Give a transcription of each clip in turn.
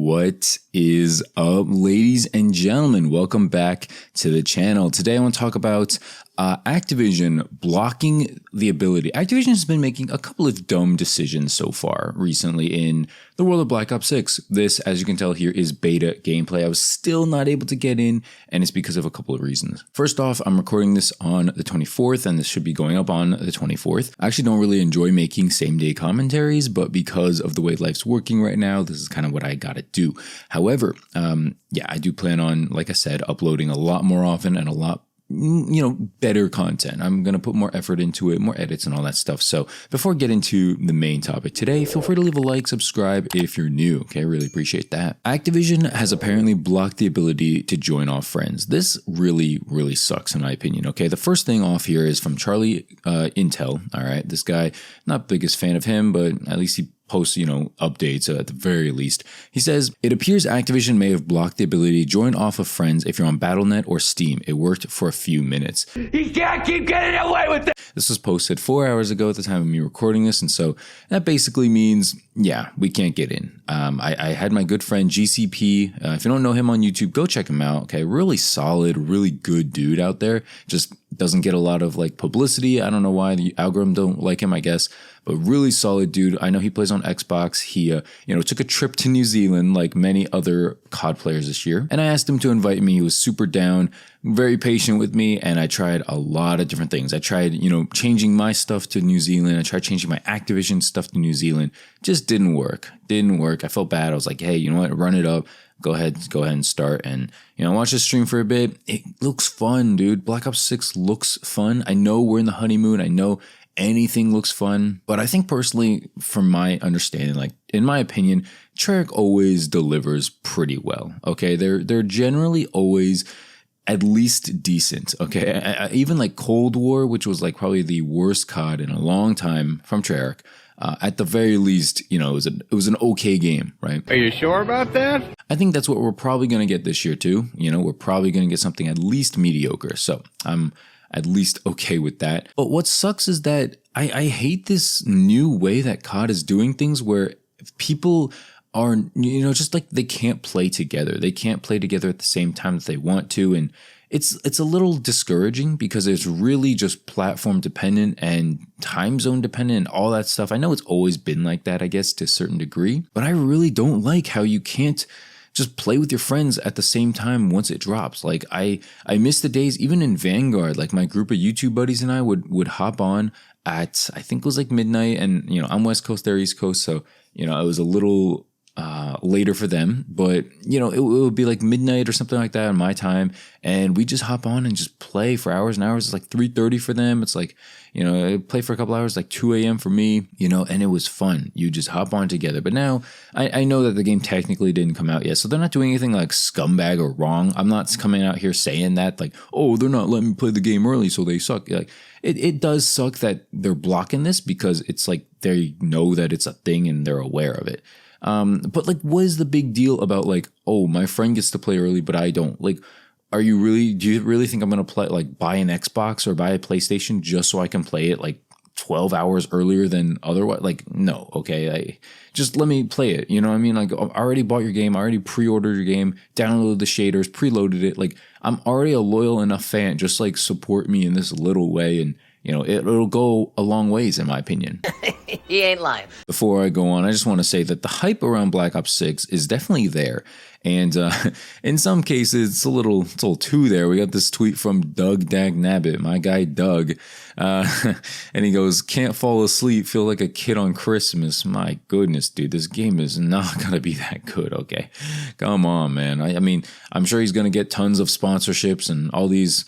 What is up, ladies and gentlemen? Welcome back to the channel. Today I want to talk about Activision blocking the ability. Activision has been making a couple of dumb decisions so far recently in the world of Black Ops 6. This, as you can tell here, is beta gameplay. I was still not able to get in, and it's because of a couple of reasons. First off, I'm recording this on the 24th, and this should be going up on the 24th. I actually don't really enjoy making same-day commentaries, but because of the way life's working right now, this is kind of what I gotta do. However, yeah, I do plan on, like I said, uploading a lot more often and a lot better content. I'm going to put more effort into it, more edits and all that stuff. So before I get into the main topic today, feel free to leave a like, subscribe if you're new. Okay, I really appreciate that. Activision has apparently blocked the ability to join off friends. This really sucks in my opinion. Okay, the first thing off here is from Charlie Intel. All right, this guy, not biggest fan of him, but at least he posts, updates at the very least. He says, it appears Activision may have blocked the ability to join off of friends if you're on Battle.net or Steam. It worked for a few minutes. He can't keep getting away with it. This was posted 4 hours ago at the time of me recording this, and so that basically means, yeah, we can't get in. I had my good friend GCP. If you don't know him on YouTube, go check him out. Okay, really solid, really good dude out there. Just doesn't get a lot of publicity. I don't know why the algorithm don't like him, I guess, but really solid dude. I know he plays on Xbox. He, took a trip to New Zealand like many other COD players this year. And I asked him to invite me. He was super down, very patient with me. And I tried a lot of different things. I tried, changing my stuff to New Zealand. I tried changing my Activision stuff to New Zealand. Just didn't work. I felt bad. I was like, hey, you know what? Run it up. Go ahead and start and, watch the stream for a bit. It looks fun, dude. Black Ops 6 looks fun. I know we're in the honeymoon. I know anything looks fun, but I think personally, from my understanding, in my opinion, Treyarch always delivers pretty well. Okay. They're generally always at least decent. Okay. Even Cold War, which was probably the worst COD in a long time from Treyarch. At the very least, it was an okay game, right? Are you sure about that? I think that's what we're probably going to get this year too. We're probably going to get something at least mediocre. So I'm at least okay with that. But what sucks is that I hate this new way that COD is doing things where people are, just they can't play together. They can't play together at the same time that they want to. And it's a little discouraging because it's really just platform dependent and time zone dependent and all that stuff. I know it's always been like that, I guess, to a certain degree, but I really don't like how you can't just play with your friends at the same time once it drops. I miss the days, even in Vanguard, my group of YouTube buddies and I would hop on at, I think it was midnight, and, I'm West Coast, they're East Coast. So, it was a little later for them, but it would be midnight or something like that on my time, and we just hop on and just play for hours and hours. It's 3:30 for them. It's play for a couple hours, 2 a.m. for me, and it was fun. You just hop on together. But now I know that the game technically didn't come out yet, so they're not doing anything scumbag or wrong. I'm not coming out here saying that oh, they're not letting me play the game early, so they suck. It does suck that they're blocking this because it's they know that it's a thing and they're aware of it. But what is the big deal about oh, my friend gets to play early, but I don't? Do you really think I'm going to play, buy an Xbox or buy a PlayStation just so I can play it 12 hours earlier than otherwise? No. Okay. Just let me play it. You know what I mean? I already bought your game. I already pre-ordered your game, downloaded the shaders, preloaded it. I'm already a loyal enough fan. Just support me in this little way. And, it'll go a long ways in my opinion. He ain't lying. Before I go on, I just want to say that the hype around Black Ops 6 is definitely there. And in some cases, it's a little too there. We got this tweet from Doug Dagnabbit, my guy Doug. And he goes, can't fall asleep, feel like a kid on Christmas. My goodness, dude, this game is not going to be that good, okay? Come on, man. I mean, I'm sure he's going to get tons of sponsorships and all these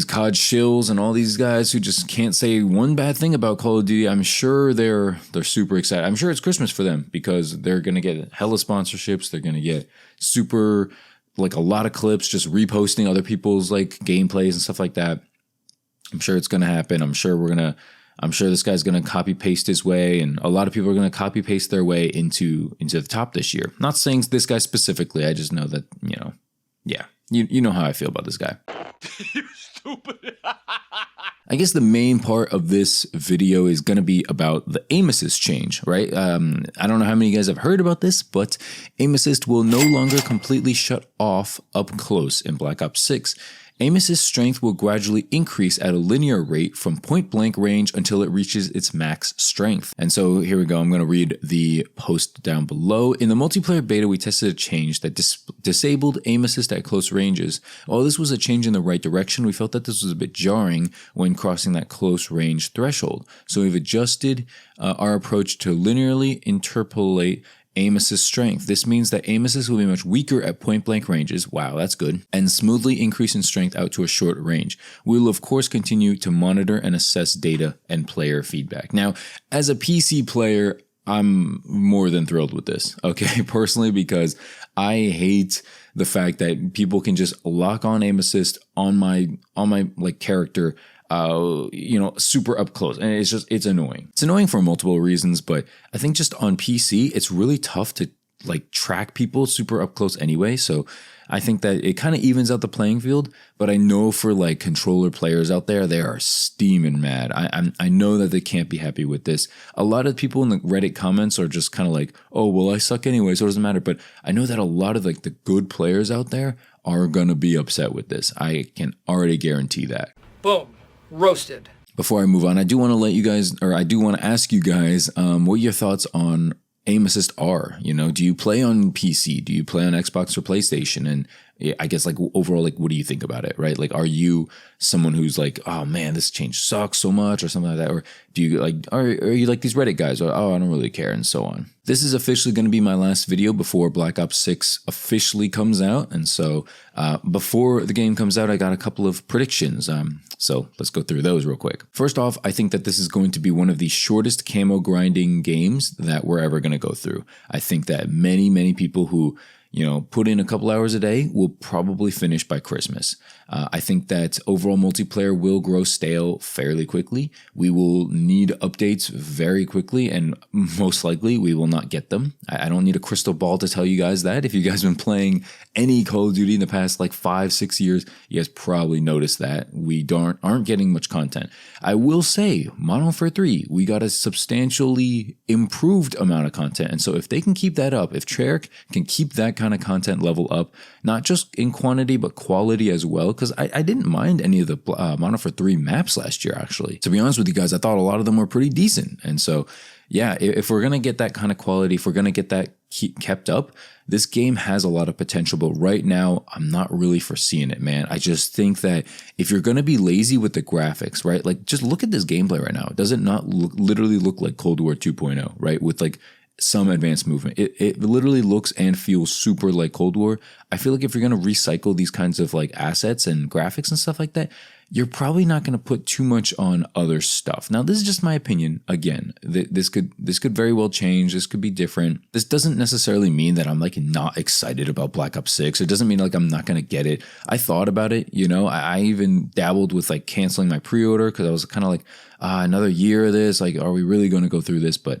COD shills and all these guys who just can't say one bad thing about Call of Duty. I'm sure they're super excited. I'm sure it's Christmas for them because they're going to get hella sponsorships. They're going to get super, a lot of clips, just reposting other people's gameplays and stuff like that. I'm sure it's going to happen. I'm sure this guy's going to copy paste his way, and a lot of people are going to copy paste their way into the top this year. Not saying this guy specifically. I just know that, yeah, you know how I feel about this guy. You stupid. I guess the main part of this video is going to be about the aim assist change, right? I don't know how many of you guys have heard about this, but aim assist will no longer completely shut off up close in Black Ops 6. Aim assist strength will gradually increase at a linear rate from point blank range until it reaches its max strength. And so here we go. I'm going to read the post down below. In the multiplayer beta, we tested a change that disabled aim assist at close ranges. While this was a change in the right direction, we felt that this was a bit jarring when crossing that close range threshold. So we've adjusted our approach to linearly interpolate aim assist strength. This means that aim assist will be much weaker at point blank ranges, wow, that's good, and smoothly increase in strength out to a short range. We will of course continue to monitor and assess data and player feedback. Now, as a PC player, I'm more than thrilled with this, okay, personally, because I hate the fact that people can just lock on aim assist on my like character super up close, and it's annoying. It's annoying for multiple reasons, but I think just on PC, it's really tough to like track people super up close anyway. So I think that it kind of evens out the playing field, but I know for like controller players out there, they are steaming mad. I know that they can't be happy with this. A lot of people in the Reddit comments are just kind of like, oh, well, I suck anyway, so it doesn't matter. But I know that a lot of like the good players out there are going to be upset with this. I can already guarantee that. Boom. Roasted. Before I move on, I do want to ask you guys what your thoughts on aim assist are. Do you play on PC? Do you play on Xbox or PlayStation? And I guess like overall, like what do you think about it, right? Like, are you someone who's like, oh man, this change sucks so much or something like that? Or do you like, are you like these Reddit guys? Or, oh, I don't really care, and so on. This is officially going to be my last video before Black Ops 6 officially comes out. And so before the game comes out, I got a couple of predictions. So let's go through those real quick. First off, I think that this is going to be one of the shortest camo grinding games that we're ever going to go through. I think that many people who put in a couple hours a day will probably finish by Christmas. I think that overall multiplayer will grow stale fairly quickly. We will need updates very quickly, and most likely we will not get them. I don't need a crystal ball to tell you guys that. If you guys have been playing any Call of Duty in the past like 5-6 years, you guys probably noticed that we aren't getting much content. I will say, Modern Warfare 3, we got a substantially improved amount of content. And so if they can keep that up, if Treyarch can keep that kind of content level up, not just in quantity, but quality as well, because I didn't mind any of the Modern Warfare 3 maps last year, actually. To be honest with you guys, I thought a lot of them were pretty decent. And so, yeah, if we're going to get that kind of quality, if we're going to get that kept up, this game has a lot of potential, but right now, I'm not really foreseeing it, man. I just think that if you're going to be lazy with the graphics, right, like just look at this gameplay right now. Does it not literally look like Cold War 2.0, right, with like some advanced movement? It literally looks and feels super like Cold War. I feel like if you're going to recycle these kinds of like assets and graphics and stuff like that, you're probably not going to put too much on other stuff. Now, this is just my opinion. Again, this could very well change. This could be different. This doesn't necessarily mean that I'm like not excited about Black Ops 6. It doesn't mean like I'm not going to get it. I thought about it, I even dabbled with like canceling my pre-order because I was kind of like, another year of this, like, are we really going to go through this? But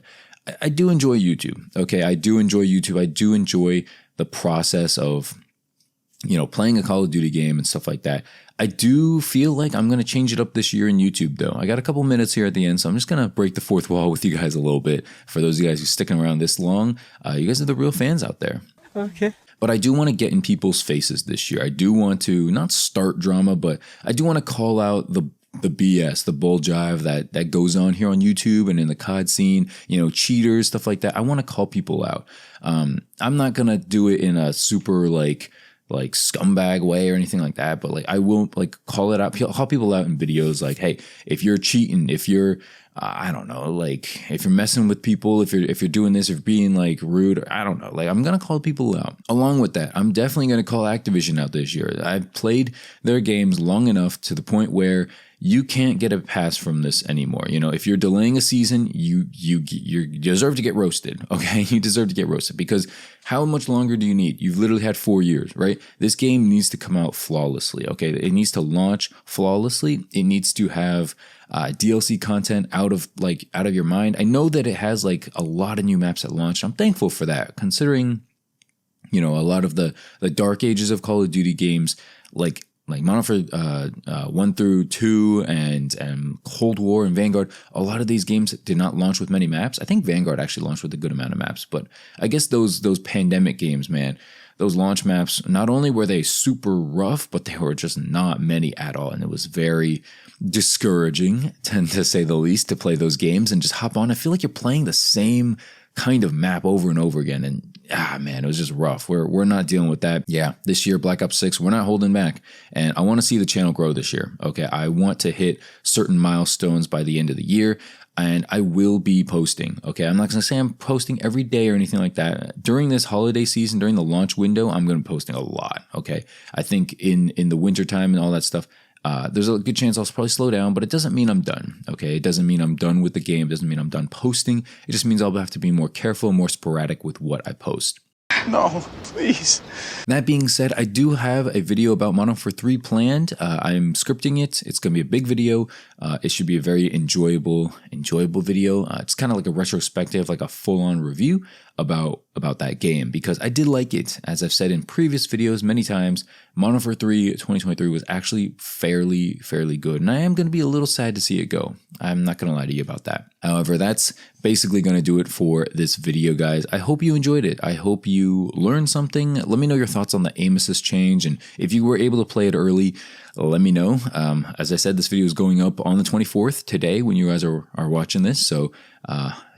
I do enjoy YouTube. Okay, I do enjoy YouTube. I do enjoy the process of, playing a Call of Duty game and stuff like that. I do feel like I'm going to change it up this year in YouTube, though. I got a couple minutes here at the end, so I'm just going to break the fourth wall with you guys a little bit. For those of you guys who are sticking around this long, you guys are the real fans out there. Okay. But I do want to get in people's faces this year. I do want to not start drama, but I do want to call out the BS, the bull jive that goes on here on YouTube and in the COD scene, cheaters, stuff like that. I want to call people out. I'm not going to do it in a super like scumbag way or anything like that, but like I will like call it out, call people out in videos like, hey, if you're cheating, if you're I don't know, like if you're messing with people, if you're doing this, if you're being like rude, or I don't know, like I'm gonna call people out. Along with that, I'm definitely gonna call Activision out this year. I've played their games long enough to the point where you can't get a pass from this anymore. If you're delaying a season, you deserve to get roasted. Okay, you deserve to get roasted because how much longer do you need? You've literally had 4 years, right? This game needs to come out flawlessly. Okay, it needs to launch flawlessly. It needs to have DLC content out of your mind. I know that it has like a lot of new maps at launch. I'm thankful for that, considering a lot of the dark ages of Call of Duty games, like like Modern Warfare 1 through 2 and Cold War and Vanguard, a lot of these games did not launch with many maps. I think Vanguard actually launched with a good amount of maps, but I guess those pandemic games, man, those launch maps, not only were they super rough, but they were just not many at all. And it was very discouraging, to say the least, to play those games and just hop on. I feel like you're playing the same kind of map over and over again. And man, it was just rough. We're not dealing with that. Yeah, this year, Black Ops 6, we're not holding back. And I want to see the channel grow this year. Okay, I want to hit certain milestones by the end of the year. And I will be posting, okay? I'm not going to say I'm posting every day or anything like that. During this holiday season, during the launch window, I'm going to be posting a lot, okay? I think in the wintertime and all that stuff, there's a good chance I'll probably slow down, but it doesn't mean I'm done, okay? It doesn't mean I'm done with the game. It doesn't mean I'm done posting. It just means I'll have to be more careful, more sporadic with what I post. No, please. That being said, I do have a video about Modern Warfare 3 planned. I'm scripting it. It's going to be a big video. It should be a very enjoyable video. It's kind of like a retrospective, like a full-on review about that game, because I did like it. As I've said in previous videos many times, Modern Warfare 3 2023 was actually fairly good, and I am going to be a little sad to see it go. I'm not going to lie to you about that. However, that's basically going to do it for this video, guys. I hope you enjoyed it. I hope you learned something. Let me know your thoughts on the aim assist change, and if you were able to play it early, let me know. As I said, this video is going up on the 24th today when you guys are watching this, so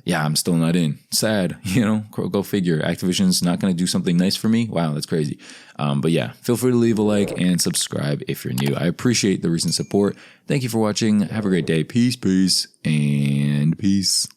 yeah, I'm still not in. Sad, you know, go figure. Activision's not going to do something nice for me. Wow, that's crazy. But yeah, feel free to leave a like and subscribe if you're new. I appreciate the recent support. Thank you for watching. Have a great day. Peace, and peace.